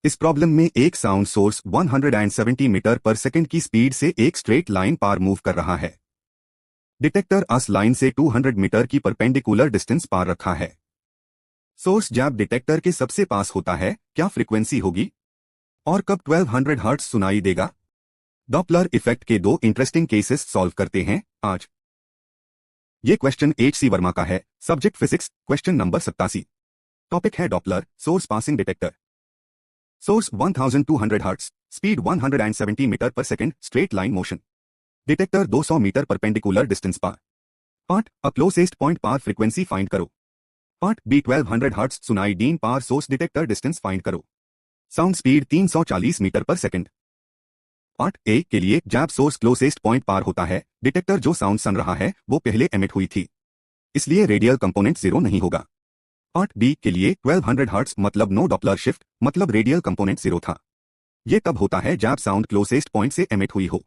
इस प्रॉब्लम में एक sound source 170 metre per second की स्पीड से एक स्ट्रेट लाइन पार मूव कर रहा है। डिटेक्टर अस लाइन से 200 मीटर की परपेंडिकुलर डिस्टेंस पार रखा है। सोर्स जब डिटेक्टर के सबसे पास होता है क्या फ्रीक्वेंसी होगी और कब 1200 हर्ट्ज सुनाई देगा? डॉपलर इफेक्ट के दो इंटरेस्टिंग केसेस सॉल्व करते हैं आज। ये क्वेश्चन H.C. वर्मा का है। Subject physics, question number 87। Topic है Doppler source passing detector. Source 1200 hertz, speed 170 metre per second, straight line motion. Detector 200 metre perpendicular distance पार। पार्ट अ क्लोजेस्ट पॉइंट पार frequency find करो। पार्ट बी 1200 हर्ट्ज सुनाई डीन पार source detector distance find करो। Sound speed 340 metre per second. Part A के लिए जब सोर्स क्लोजेस्ट पॉइंट पार होता है, डिटेक्टर जो साउंड सुन रहा है वो पहले एमिट हुई थी, इसलिए रेडियल कंपोनेंट 0 नहीं होगा। पार्ट बी के लिए 1200 हर्ट्ज मतलब नो डॉपलर शिफ्ट, मतलब रेडियल कंपोनेंट 0 था। यह तब होता है जब साउंड क्लोजेस्ट पॉइंट से एमिट हुई हो।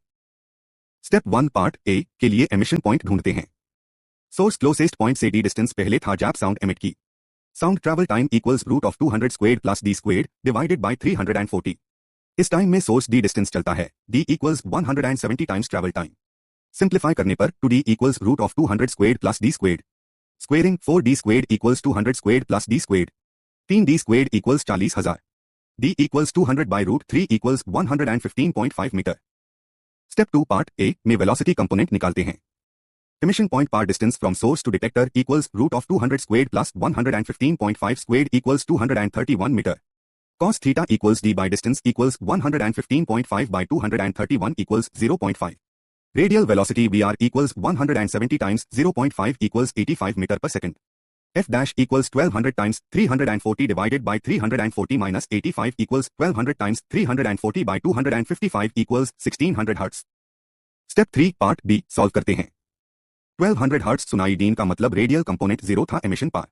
स्टेप 1 पार्ट ए के लिए एमिशन पॉइंट ढूंढते हैं। सोर्स क्लोजेस्ट पॉइंट से डी डिस्टेंस पहले था जब साउंड एमिट की। Sound travel time equals root of 200 squared plus D squared divided by 340। इस टाइम में सोर्स डी डिस्टेंस चलता है, D equals 170 times travel time. Simplify करने पर 2d equals root of 200 squared plus D squared. Squaring 4d squared equals 200 squared plus D squared. 3d squared equals 40,000। d equals 200 by root 3 equals 115.5 metre. Step 2 part A में velocity component निकालते हैं। Emission point पार distance from source to detector equals root of 200 squared plus 115.5 squared equals 231 metre. cos theta equals d by distance equals 115.5 by 231 equals 0.5. Radial velocity Vr equals 170 times 0.5 equals 85 meter per second. F dash equals 1200 times 340 divided by 340 minus 85 equals 1200 times 340 by 255 equals 1600 hertz. Step 3 part B solve करते हैं। 1200 hertz सुनाई dean का मतलब radial component 0 था emission पार।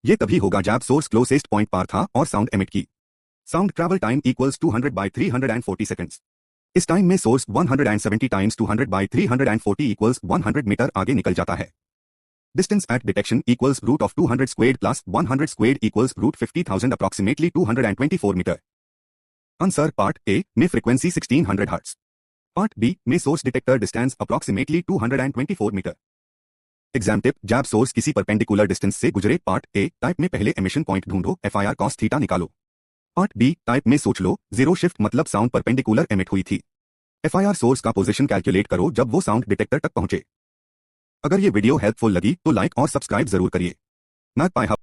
ये तभी होगा जब सोर्स क्लोजेस्ट पॉइंट पार था और साउंड एमिट की। Sound travel time equals 200 by 340 seconds. इस टाइम में source 170 times 200 by 340 equals 100 metre आगे निकल जाता है। Distance at detection equals root of 200 squared plus 100 squared equals root 50,000 approximately 224 metre. Answer part A में फ्रीक्वेंसी 1600 हर्ट्ज। पार्ट बी में source detector distance approximately 224 metre. Exam tip जब source किसी perpendicular distance से गुजरे। पार्ट ए टाइप में पहले emission point ढूंढो, FIR cos theta निकालो। पार्ट बी टाइप में सोच लो, 0 शिफ्ट मतलब साउंड परपेंडिकुलर एमिट हुई थी। FIR सोर्स का पोजीशन कैलकुलेट करो जब वो साउंड डिटेक्टर तक पहुंचे। अगर ये वीडियो हेल्पफुल लगी तो लाइक और सब्सक्राइब जरूर करिए। मैथ पाई हब